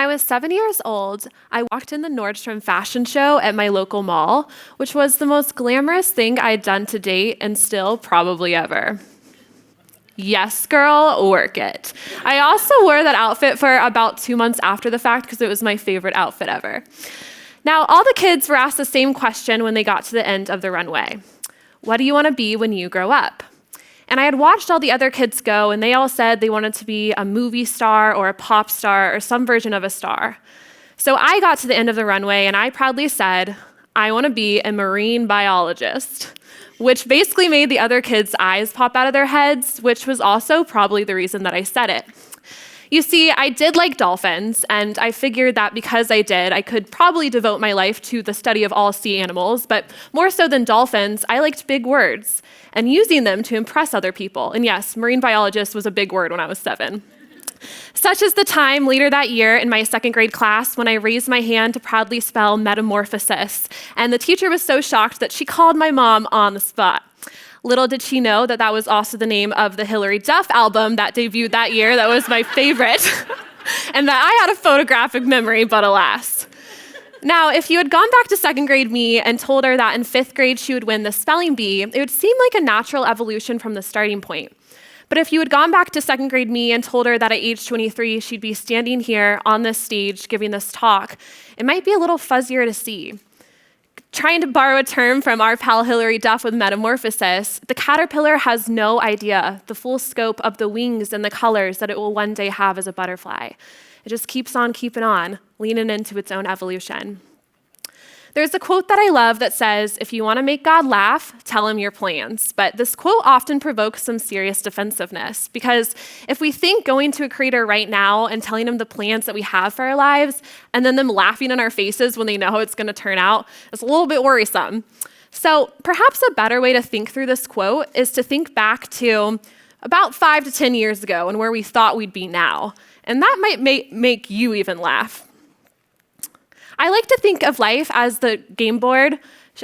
I was 7 years old, I walked in the Nordstrom fashion show at my local mall, which was the most glamorous thing I'd done to date and still probably ever. Yes, girl, work it. I also wore that outfit for about 2 months after the fact because it was my favorite outfit ever. Now, all the kids were asked the same question when they got to the end of the runway. What do you want to be when you grow up? And I had watched all the other kids go, and they all said they wanted to be a movie star or a pop star or some version of a star. So I got to the end of the runway, and I proudly said, I want to be a marine biologist, which basically made the other kids' eyes pop out of their heads, which was also probably the reason that I said it. You see, I did like dolphins, and I figured that because I did, I could probably devote my life to the study of all sea animals, but more so than dolphins, I liked big words and using them to impress other people. And yes, marine biologist was a big word when I was 7. Such is the time later that year in my 2nd grade class when I raised my hand to proudly spell metamorphosis, and the teacher was so shocked that she called my mom on the spot. Little did she know that that was also the name of the Hilary Duff album that debuted that year that was my favorite, and that I had a photographic memory, but alas. Now, if you had gone back to 2nd grade me and told her that in 5th grade she would win the spelling bee, it would seem like a natural evolution from the starting point. But if you had gone back to 2nd grade me and told her that at age 23 she'd be standing here on this stage giving this talk, it might be a little fuzzier to see. Trying to borrow a term from our pal Hilary Duff with metamorphosis, the caterpillar has no idea the full scope of the wings and the colors that it will one day have as a butterfly. It just keeps on keeping on, leaning into its own evolution. There's a quote that I love that says, if you want to make God laugh, tell him your plans. But this quote often provokes some serious defensiveness, because if we think going to a creator right now and telling him the plans that we have for our lives, and then them laughing in our faces when they know how it's going to turn out, is a little bit worrisome. So perhaps a better way to think through this quote is to think back to about 5 to 10 years ago and where we thought we'd be now. And that might make you even laugh. I like to think of life as the game board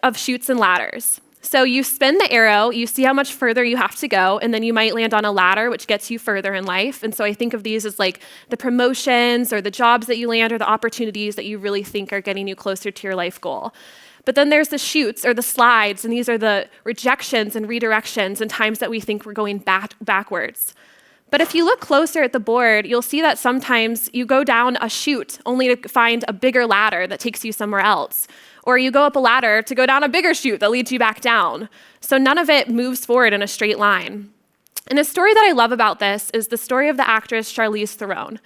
of chutes and ladders. So you spin the arrow, you see how much further you have to go, and then you might land on a ladder, which gets you further in life. And so I think of these as like the promotions or the jobs that you land or the opportunities that you really think are getting you closer to your life goal. But then there's the chutes or the slides, and these are the rejections and redirections and times that we think we're going backwards. But if you look closer at the board, you'll see that sometimes you go down a chute only to find a bigger ladder that takes you somewhere else. Or you go up a ladder to go down a bigger chute that leads you back down. So none of it moves forward in a straight line. And a story that I love about this is the story of the actress Charlize Theron.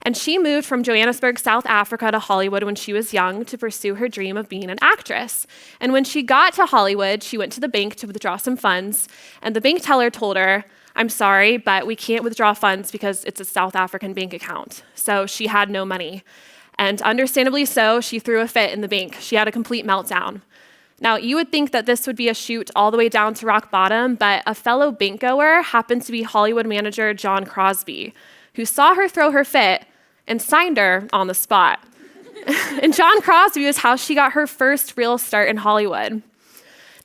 And she moved from Johannesburg, South Africa to Hollywood when she was young to pursue her dream of being an actress. And when she got to Hollywood, she went to the bank to withdraw some funds, and the bank teller told her, I'm sorry, but we can't withdraw funds because it's a South African bank account. So she had no money. And understandably so, she threw a fit in the bank. She had a complete meltdown. Now, you would think that this would be a chute all the way down to rock bottom, but a fellow bank goer happened to be Hollywood manager John Crosby, who saw her throw her fit and signed her on the spot. And John Crosby was how she got her first real start in Hollywood.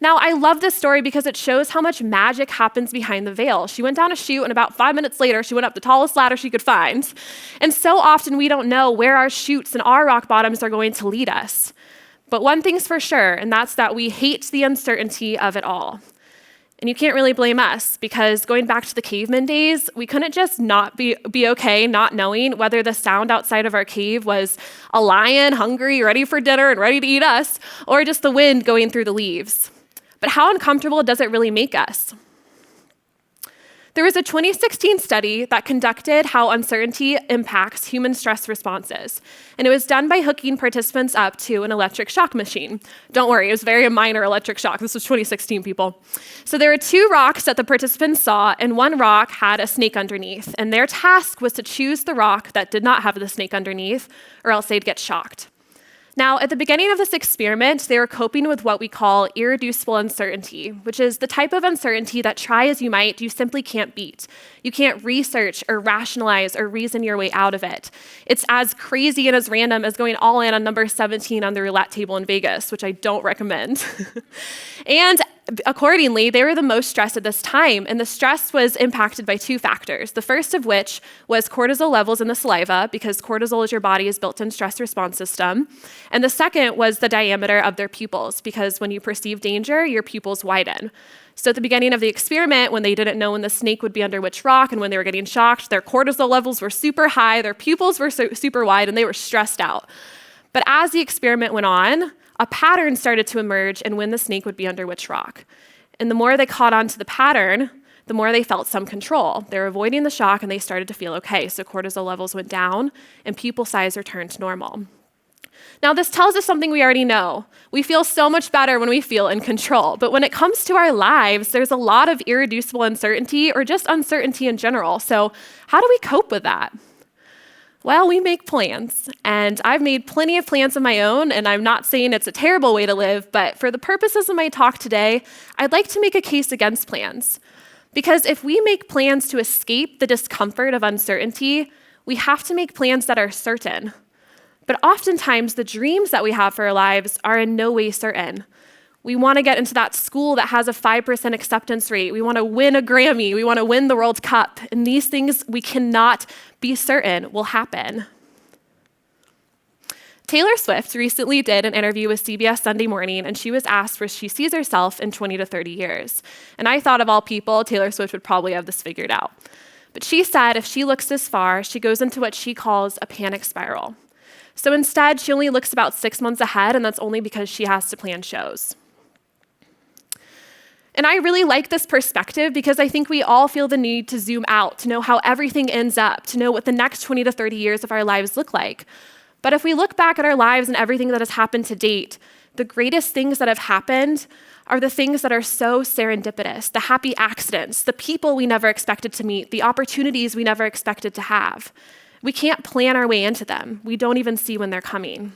Now, I love this story because it shows how much magic happens behind the veil. She went down a chute, and about 5 minutes later, she went up the tallest ladder she could find. And so often, we don't know where our chutes and our rock bottoms are going to lead us. But one thing's for sure, and that's that we hate the uncertainty of it all. And you can't really blame us, because going back to the caveman days, we couldn't just not be okay not knowing whether the sound outside of our cave was a lion, hungry, ready for dinner, and ready to eat us, or just the wind going through the leaves. But how uncomfortable does it really make us? There was a 2016 study that conducted how uncertainty impacts human stress responses. And it was done by hooking participants up to an electric shock machine. Don't worry, it was very minor electric shock. This was 2016, people. So there were 2 rocks that the participants saw, and one rock had a snake underneath. And their task was to choose the rock that did not have the snake underneath, or else they'd get shocked. Now, at the beginning of this experiment, they were coping with what we call irreducible uncertainty, which is the type of uncertainty that, try as you might, you simply can't beat. You can't research or rationalize or reason your way out of it. It's as crazy and as random as going all in on number 17 on the roulette table in Vegas, which I don't recommend. And accordingly, they were the most stressed at this time, and the stress was impacted by two factors. The first of which was cortisol levels in the saliva, because cortisol is your body's built-in stress response system. And the second was the diameter of their pupils, because when you perceive danger, your pupils widen. So at the beginning of the experiment, when they didn't know when the snake would be under which rock, and when they were getting shocked, their cortisol levels were super high, their pupils were super wide, and they were stressed out. But as the experiment went on, a pattern started to emerge in when the snake would be under which rock. And the more they caught on to the pattern, the more they felt some control. They were avoiding the shock and they started to feel okay. So cortisol levels went down and pupil size returned to normal. Now, this tells us something we already know. We feel so much better when we feel in control. But when it comes to our lives, there's a lot of irreducible uncertainty or just uncertainty in general. So how do we cope with that? Well, we make plans, and I've made plenty of plans of my own, and I'm not saying it's a terrible way to live, but for the purposes of my talk today, I'd like to make a case against plans. Because if we make plans to escape the discomfort of uncertainty, we have to make plans that are certain. But oftentimes, the dreams that we have for our lives are in no way certain. We want to get into that school that has a 5% acceptance rate. We want to win a Grammy. We want to win the World Cup. And these things we cannot be certain will happen. Taylor Swift recently did an interview with CBS Sunday Morning, and she was asked where she sees herself in 20 to 30 years. And I thought of all people, Taylor Swift would probably have this figured out. But she said if she looks this far, she goes into what she calls a panic spiral. So instead, she only looks about 6 months ahead, and that's only because she has to plan shows. And I really like this perspective because I think we all feel the need to zoom out, to know how everything ends up, to know what the next 20 to 30 years of our lives look like. But if we look back at our lives and everything that has happened to date, the greatest things that have happened are the things that are so serendipitous, the happy accidents, the people we never expected to meet, the opportunities we never expected to have. We can't plan our way into them. We don't even see when they're coming.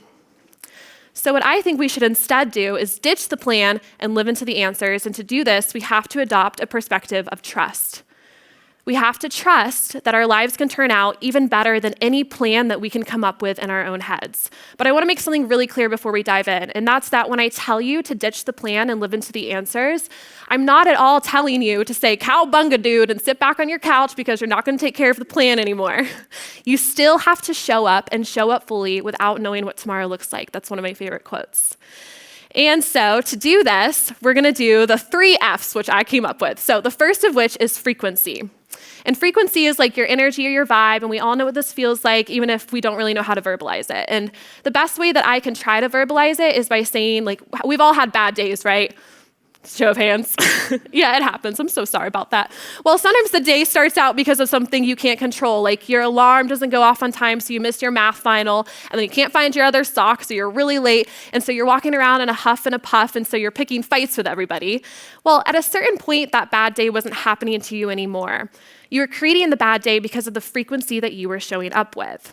So what I think we should instead do is ditch the plan and live into the answers. And to do this, we have to adopt a perspective of trust. We have to trust that our lives can turn out even better than any plan that we can come up with in our own heads. But I want to make something really clear before we dive in, and that's that when I tell you to ditch the plan and live into the answers, I'm not at all telling you to say cowbunga dude and sit back on your couch because you're not going to take care of the plan anymore. You still have to show up and show up fully without knowing what tomorrow looks like. That's one of my favorite quotes. And so to do this, we're going to do the 3 F's, which I came up with. So the first of which is frequency. And frequency is like your energy or your vibe, and we all know what this feels like, even if we don't really know how to verbalize it. And the best way that I can try to verbalize it is by saying, like, we've all had bad days, right? Show of hands. Yeah, it happens. I'm so sorry about that. Well, sometimes the day starts out because of something you can't control, like your alarm doesn't go off on time, so you missed your math final, and then you can't find your other sock, so you're really late, and so you're walking around in a huff and a puff, and so you're picking fights with everybody. Well, at a certain point, that bad day wasn't happening to you anymore. You were creating the bad day because of the frequency that you were showing up with.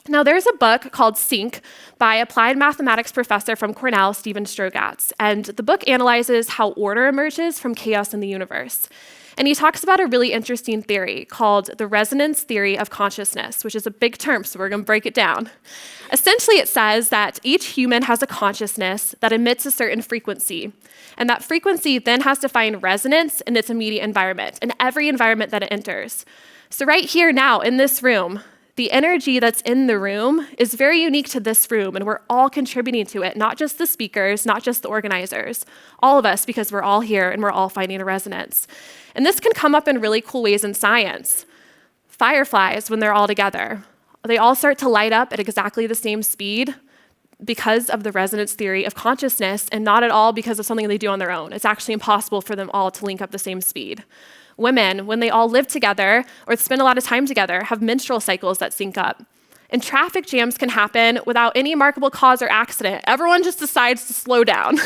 Now, there's a book called Sync by applied mathematics professor from Cornell, Stephen Strogatz, and the book analyzes how order emerges from chaos in the universe. And he talks about a really interesting theory called the resonance theory of consciousness, which is a big term, so we're going to break it down. Essentially, it says that each human has a consciousness that emits a certain frequency, and that frequency then has to find resonance in its immediate environment, in every environment that it enters. So right here now, in this room, the energy that's in the room is very unique to this room, and we're all contributing to it, not just the speakers, not just the organizers, all of us, because we're all here and we're all finding a resonance. And this can come up in really cool ways in science. Fireflies, when they're all together, they all start to light up at exactly the same speed because of the resonance theory of consciousness, and not at all because of something they do on their own. It's actually impossible for them all to link up the same speed. Women, when they all live together or spend a lot of time together, have menstrual cycles that sync up. And traffic jams can happen without any markable cause or accident. Everyone just decides to slow down.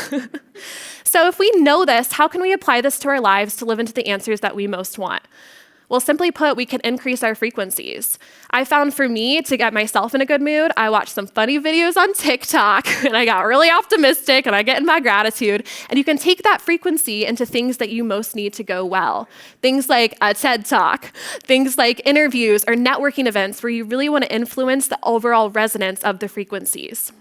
So if we know this, how can we apply this to our lives to live into the answers that we most want? Well, simply put, we can increase our frequencies. I found for me, to get myself in a good mood, I watched some funny videos on TikTok, and I got really optimistic, and I get in my gratitude. And you can take that frequency into things that you most need to go well. Things like a TED Talk, things like interviews or networking events where you really want to influence the overall resonance of the frequencies.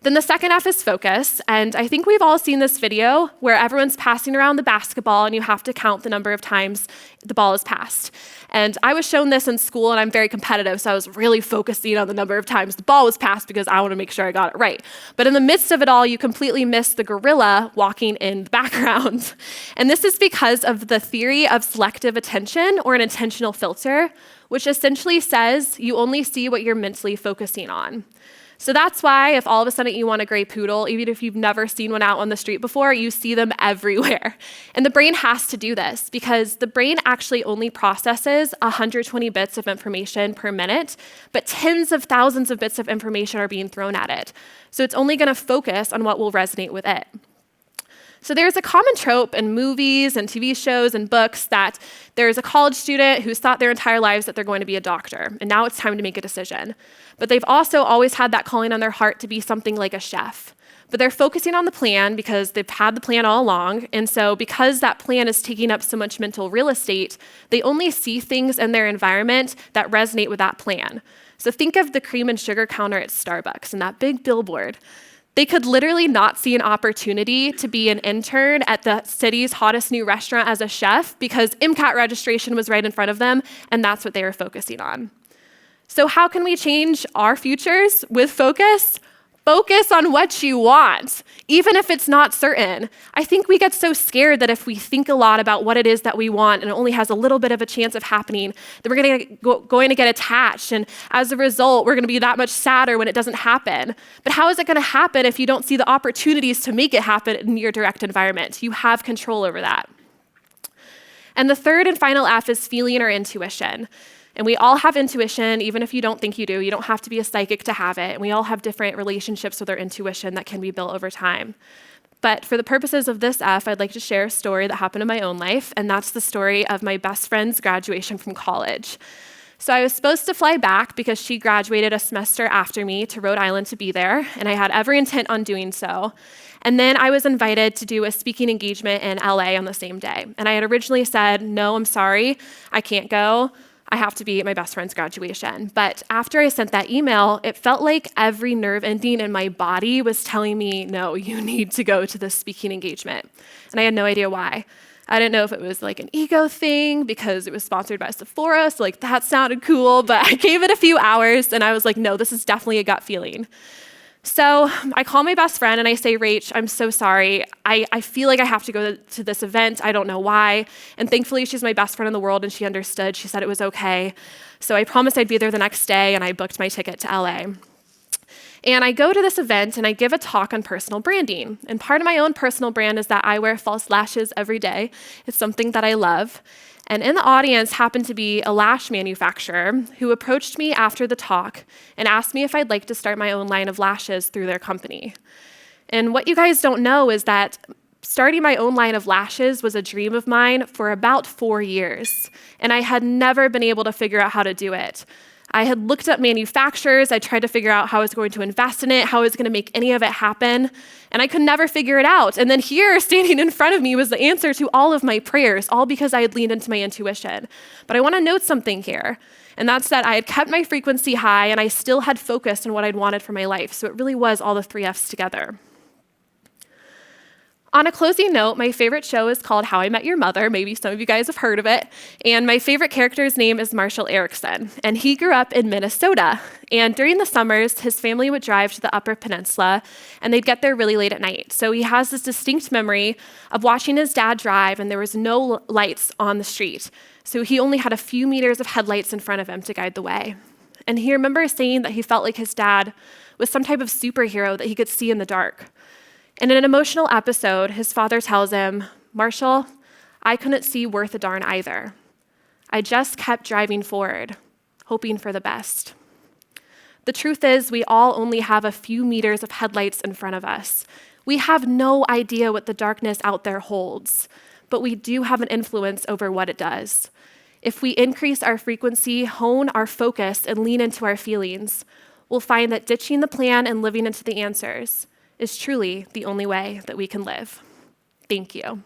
Then the second F is focus, and I think we've all seen this video where everyone's passing around the basketball and you have to count the number of times the ball is passed. And I was shown this in school, and I'm very competitive, so I was really focusing on the number of times the ball was passed because I want to make sure I got it right. But in the midst of it all, you completely miss the gorilla walking in the background. And this is because of the theory of selective attention, or an attentional filter, which essentially says you only see what you're mentally focusing on. So that's why if all of a sudden you want a gray poodle, even if you've never seen one out on the street before, you see them everywhere. And the brain has to do this because the brain actually only processes 120 bits of information per minute, but tens of thousands of bits of information are being thrown at it. So it's only going to focus on what will resonate with it. So there's a common trope in movies and TV shows and books that there's a college student who's thought their entire lives that they're going to be a doctor, and now it's time to make a decision. But they've also always had that calling on their heart to be something like a chef. But they're focusing on the plan because they've had the plan all along, and so because that plan is taking up so much mental real estate, they only see things in their environment that resonate with that plan. So think of the cream and sugar counter at Starbucks and that big billboard. They could literally not see an opportunity to be an intern at the city's hottest new restaurant as a chef because MCAT registration was right in front of them, and that's what they were focusing on. So how can we change our futures with focus? Focus on what you want, even if it's not certain. I think we get so scared that if we think a lot about what it is that we want and it only has a little bit of a chance of happening, then we're going to get attached. And as a result, we're going to be that much sadder when it doesn't happen. But how is it going to happen if you don't see the opportunities to make it happen in your direct environment? You have control over that. And the third and final F is feeling or intuition. And we all have intuition, even if you don't think you do. You don't have to be a psychic to have it. And we all have different relationships with our intuition that can be built over time. But for the purposes of this F, I'd like to share a story that happened in my own life, and that's the story of my best friend's graduation from college. So I was supposed to fly back because she graduated a semester after me to Rhode Island to be there, and I had every intent on doing so. And then I was invited to do a speaking engagement in LA on the same day. And I had originally said, no, I'm sorry, I can't go. I have to be at my best friend's graduation. But after I sent that email, it felt like every nerve ending in my body was telling me, no, you need to go to this speaking engagement. And I had no idea why. I didn't know if it was like an ego thing because it was sponsored by Sephora, so like that sounded cool, but I gave it a few hours and I was like, no, this is definitely a gut feeling. So I call my best friend and I say, Rach, I'm so sorry. I feel like I have to go to this event. I don't know why. And thankfully, she's my best friend in the world and she understood. She said it was okay. So I promised I'd be there the next day and I booked my ticket to LA. And I go to this event and I give a talk on personal branding. And part of my own personal brand is that I wear false lashes every day. It's something that I love. And in the audience happened to be a lash manufacturer who approached me after the talk and asked me if I'd like to start my own line of lashes through their company. And what you guys don't know is that starting my own line of lashes was a dream of mine for about 4 years, and I had never been able to figure out how to do it. I had looked up manufacturers, I tried to figure out how I was going to invest in it, how I was going to make any of it happen, and I could never figure it out. And then here, standing in front of me, was the answer to all of my prayers, all because I had leaned into my intuition. But I want to note something here, and that's that I had kept my frequency high, and I still had focused on what I'd wanted for my life, so it really was all the 3 Fs together. On a closing note, my favorite show is called How I Met Your Mother. Maybe some of you guys have heard of it. And my favorite character's name is Marshall Erickson. And he grew up in Minnesota. And during the summers, his family would drive to the Upper Peninsula, and they'd get there really late at night. So he has this distinct memory of watching his dad drive, and there was no lights on the street. So he only had a few meters of headlights in front of him to guide the way. And he remembers saying that he felt like his dad was some type of superhero that he could see in the dark. And in an emotional episode, his father tells him, Marshall, I couldn't see worth a darn either. I just kept driving forward, hoping for the best. The truth is, we all only have a few meters of headlights in front of us. We have no idea what the darkness out there holds, but we do have an influence over what it does. If we increase our frequency, hone our focus, and lean into our feelings, we'll find that ditching the plan and living into the answers is truly the only way that we can live. Thank you.